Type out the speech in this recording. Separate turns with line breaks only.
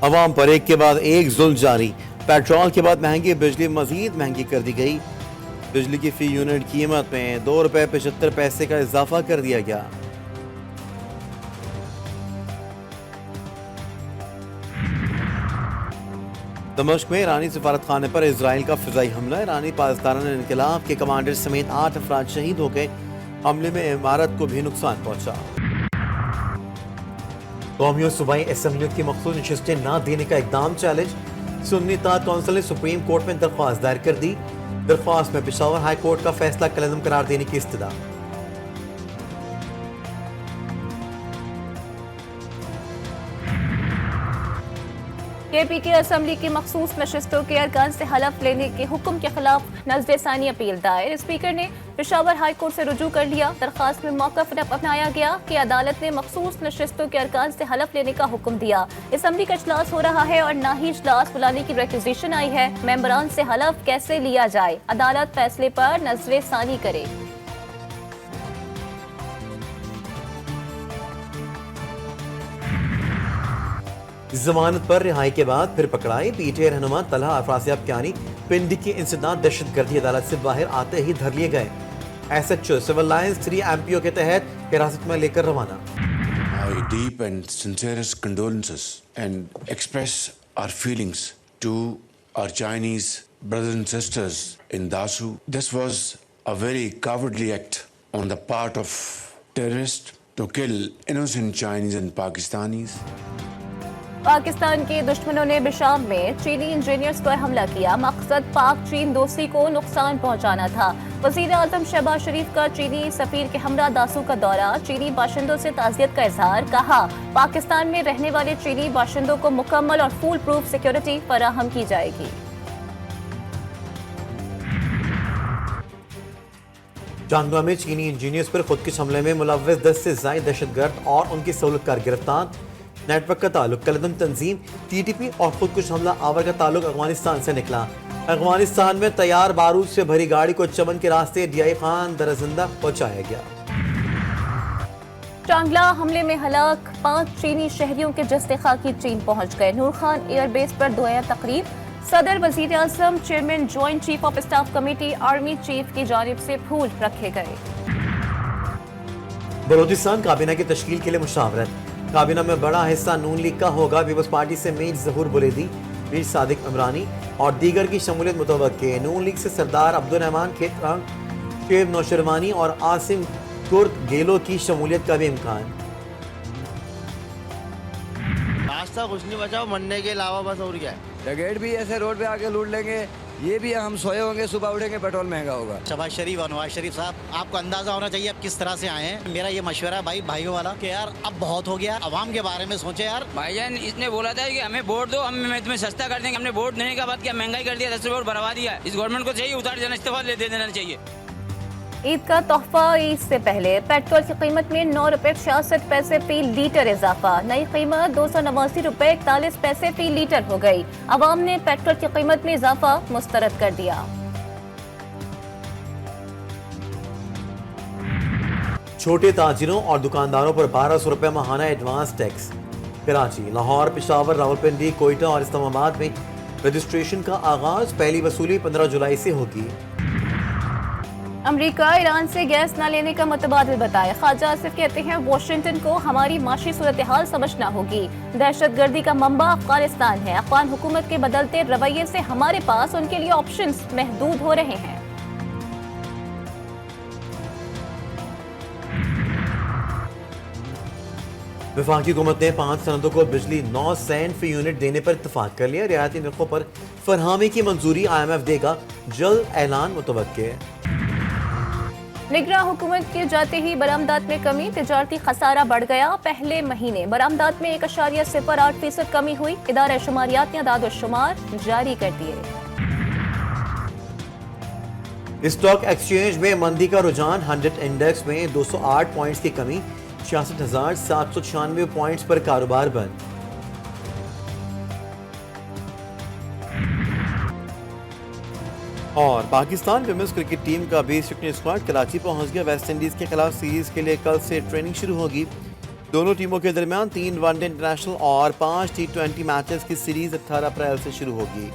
अवाम पर एक के बाद एक जुल्म जारी। पेट्रोल के बाद महंगी बिजली मजीद महंगी कर दी गई। बिजली की फी यूनिट कीमत में ₹2.75 का इजाफा कर दिया गया। दमिश्क में ईरानी सफारत खाने पर इजराइल का फिजाई हमला। ईरानी पाकिस्तान इनकलाब के कमांडर समेत 8 अफराद शहीद हो गए। हमले में इमारत को भी नुकसान पहुंचा। कौमी और सूबाई असम्बलियों की मखसूस नशिस्तें न देने का इकदाम चैलेंज। सुन्नी इत्तेहाद कौंसिल ने सुप्रीम कोर्ट में दरख्वास्त दायर कर दी। दरख्वास्त में पेशावर हाई कोर्ट का फैसला कलअदम करार देने की इस्तदा।
KPK असम्बली की मखसूस नशिस्तों के अरकान से हलफ लेने के हुक्म के खिलाफ नज़्र-ए-सानी अपील दायर। स्पीकर ने पेशावर हाई कोर्ट से रुजू कर लिया। दरखास्त में मौक़िफ़ अपनाया गया कि अदालत ने मखसूस नशिस्तों के अरकान से हलफ लेने का हुक्म दिया। असम्बली का इजलास हो रहा है और ना ही इजलास बुलाने की रिक्विजिशन आई है। मेंबरान से हलफ कैसे लिया जाए, अदालत फैसले पर नज़्र-ए-सानी करे।
जमानत पर रिहाई के बाद फिर पकड़ाई। पीटीआई रहनुमा तलहा अफरासियाब क्यानी पिंडी की इंसदाद दहशतगर्दी अदालत से बाहर आते ही धर लिए गए। SHO सिविल लाइन्स 3 MPO के तहत हिरासत में लेकर रवाना।
My deep and sincerest condolences and express our feelings to our Chinese brothers and sisters in Dasu. This was a very cowardly act on the part of terrorists to kill innocent Chinese and Pakistanis.
Pakistan के दुश्मनों ने बिशाम में चीनी engineers पर हमला किया। मकसद पाक चीन दोस्ती को नुकसान पहुंचाना था। वज़ीर आज़म शहबाज शरीफ का चीनी सफीर के हमरा दासू का दौरा। चीनी बाशिंदों से ताज़ियत का इजहार। कहा, पाकिस्तान में रहने वाले चीनी बाशिंदों को मुकम्मल और फुल प्रूफ सिक्योरिटी फराहम की जाएगी।
चांदवा में चीनी इंजीनियर्स पर खुदकुश हमले में मुलव्वस 10 से ज़ायद दहशतगर्द और उनकी सहूलतकार गिरफ्तार। नेटवर्क का ताल्लुक कलअदम तंजीम, TTP और खुदकुश हमला आवर का ताल्लुक अफगानिस्तान से निकला। अफगानिस्तान में तैयार बारूद से भरी गाड़ी को चमन के रास्ते DI खान दरजिंदा पहुंचाया गया।
चांगला हमले में हलाक 5 चीनी शहरियों के जस्ते खाकी चीन पहुंच गए। नूर खान एयरबेस पर दोया तकरीब। सदर, वजीर आजम, chairman, joint chief of staff committee, army chief की जानिब से फूल रखे गए।
बलोचिस्तान काबीना की तश्कील के लिए मुशावरत। काबीना में बड़ा हिस्सा नून लीग का होगा। पीपल्स पार्टी से मीर ज़हूर बुलेदी, मीर सादिक इमरानी और दीगर की शमूलियत मुतवक्के। नून लीग से सरदार अब्दुल रहमान खेतरान, शेब नौशरवानी और आसिम कुर्द गेलो की शमूलियत का भी इम्कान।
रास्ता कुछ नहीं बचा मरने के अलावा, बस और क्या है।
ब्रिगेड भी ऐसे रोड पे आके लूट लेंगे, ये भी हम सोए होंगे, सुबह उठेंगे पेट्रोल महंगा होगा।
शहबाज शरीफ और नवाज शरीफ साहब, आपको अंदाजा होना चाहिए आप किस तरह से आए हैं। मेरा ये मशवरा है भाइयों वाला कि यार अब बहुत हो गया, अवाम के बारे में सोचे यार।
भाईजान इसने बोला था कि हमें वोट दो, हम तुम्हें सस्ता कर देंगे। हमने वोट देने के बाद क्या महंगाई कर दिया, 10 वोट बढ़वा दिया। इस गवर्नमेंट को चाहिए उतार देना, इस्तीफा दे देना चाहिए।
ईद का तोहफा। ईद से पहले पेट्रोल की कीमत में ₹9.66 फी लीटर इजाफा। नई कीमत ₹289.41 फी लीटर हो गई। अवाम ने पेट्रोल की कीमत में इजाफा मुस्तरद कर दिया।
छोटे ताजिरों और दुकानदारों पर ₹1200 माहाना एडवांस टैक्स। कराची, लाहौर, पेशावर, रावलपिंडी, कोयटा और इस्लामाबाद में रजिस्ट्रेशन का आगाज। पहली वसूली 15 जुलाई से होगी।
अमेरिका ईरान से गैस न लेने का मुतबादिल बताए। ख्वाजा आसिफ कहते हैं, वाशिंगटन को हमारी माशी सूरत हाल समझना होगी। दहशतगर्दी का मंबा अफगानिस्तान है। अफगान हुकूमत के बदलते रवैये से हमारे पास उनके लिए ऑप्शंस महदूद हो रहे हैं।
वफाकी हुकूमत ने 5 सनतों को बिजली 9 सेंट फी यूनिट देने पर इत्तफाक कर लिया। रियायती नरखों पर फरहामी की मंजूरी IMF देगा। जल्द ऐलान मुतवक्के।
निगरान हुकूमत के जाते ही बरामदात में कमी। तिजारती खसारा बढ़ गया। पहले महीने बरामदात में 1.08% कमी हुई। इदारा शुमारियात ने अदाद व शुमार जारी कर दिए।
स्टॉक एक्सचेंज में मंदी का रुझान। 100 इंडेक्स में 208 पॉइंट्स की कमी। 66,796 पॉइंट्स पर कारोबार बंद। और पाकिस्तान विमेंस क्रिकेट टीम का 20 फिटनेस स्क्वाड कराची पहुंच गया। वेस्ट इंडीज के खिलाफ सीरीज के लिए कल से ट्रेनिंग शुरू होगी। दोनों टीमों के दरमियान 3 वनडे इंटरनेशनल और 5 T20 मैचेस की सीरीज 18 अप्रैल से शुरू होगी।